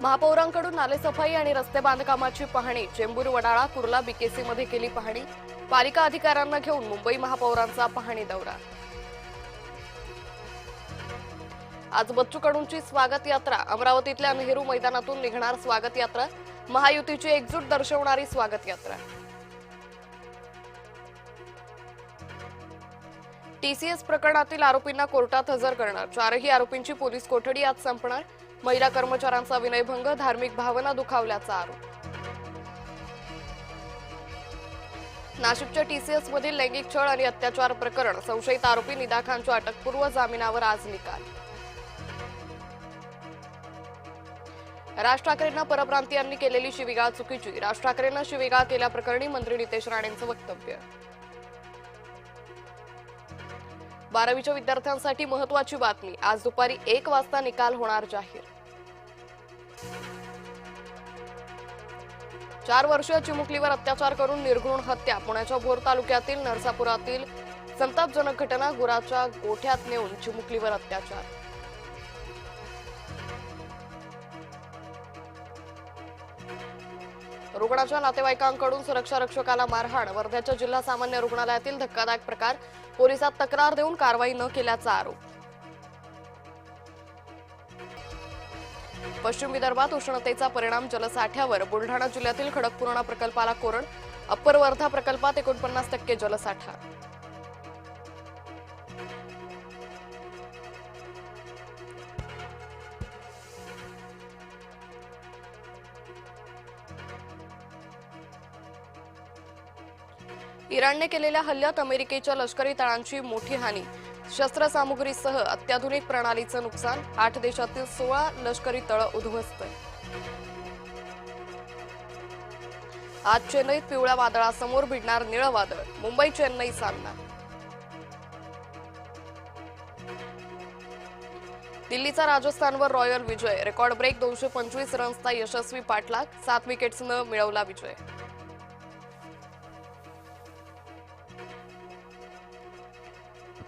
महापौरांकडून नालेसफाई आणि रस्ते बांधकामाची पाहणी। चेंबूर, वडाळा, कुर्ला, बीकेसी मध्ये केली पाहणी। पालिका अधिकाऱ्यांना घेऊन मुंबई महापौरांचा पाहणी दौरा। आज बच्चू कडूंची स्वागत यात्रा। अमरावतीतल्या नेहरू मैदानातून निघणार स्वागत यात्रा। महायुतीची एकजूट दर्शवणारी स्वागत यात्रा। टीसीएस प्रकरणातील आरोपींना कोर्टात हजर करणार। चारही आरोपींची पोलीस कोठडी आज संपणार। महिला कर्मचाऱ्यांचा विनयभंग, धार्मिक भावना दुखावल्याचा आरोप। नाशिकच्या टीसीएस मधील लैंगिक छळ आणि अत्याचार प्रकरण। संशयित आरोपी निदा खानच्या अटकपूर्व जामिनावर आज निकाल। राज ठाकरेंना परप्रांतीयांनी केलेली शिवीगाळ चुकीची। राज ठाकरेंना शिवीगाळ केल्याप्रकरणी मंत्री नितेश राणेंचं वक्तव्य। 12वीच्या विद्यार्थ्यांसाठी महत्त्वाची बातमी। आज दुपारी 1 वाजता निकाल होणार जाहीर। 4 वर्षीय चिमुकलीवर अत्याचार करून निर्घृण हत्या। पुण्याच्या भोर तालुक्यातील नरसापुरातील संतापजनक घटना। गुराच्या गोठ्यात नेऊन चिमुकलीवर अत्याचार। रुग्णाच्या नातेवाईकांकडून सुरक्षा रक्षकाला मारहाण। वर्ध्याच्या जिल्हा सामान्य रुग्णालयातील धक्कादायक प्रकार। पोलिसात तक्रार देऊन कारवाई न केल्याचा आरोप। पश्चिम विदर्भात उष्णतेचा परिणाम जलसाठ्यावर। बुलढाणा जिल्ह्यातील खडकपूर्णा प्रकल्पाला कोरड। अप्पर वर्धा प्रकल्पात 49% जलसाठा। इराणने केलेल्या हल्ल्यात अमेरिकेच्या लष्करी तळांची मोठी हानी। शस्त्रसामुग्रीसह अत्याधुनिक प्रणालीचं नुकसान। 8 देशातील 16 लष्करी तळ उद्ध्वस्त। आज चेन्नईत पिवळ्या वादळासमोर भिडणार निळं वादळ। मुंबई चेन्नई सामना। दिल्लीचा राजस्थानवर रॉयल विजय। रेकॉर्ड ब्रेक 225 रन्सचा यशस्वी पाठलाग। 7 विकेट्सनं मिळवला विजय।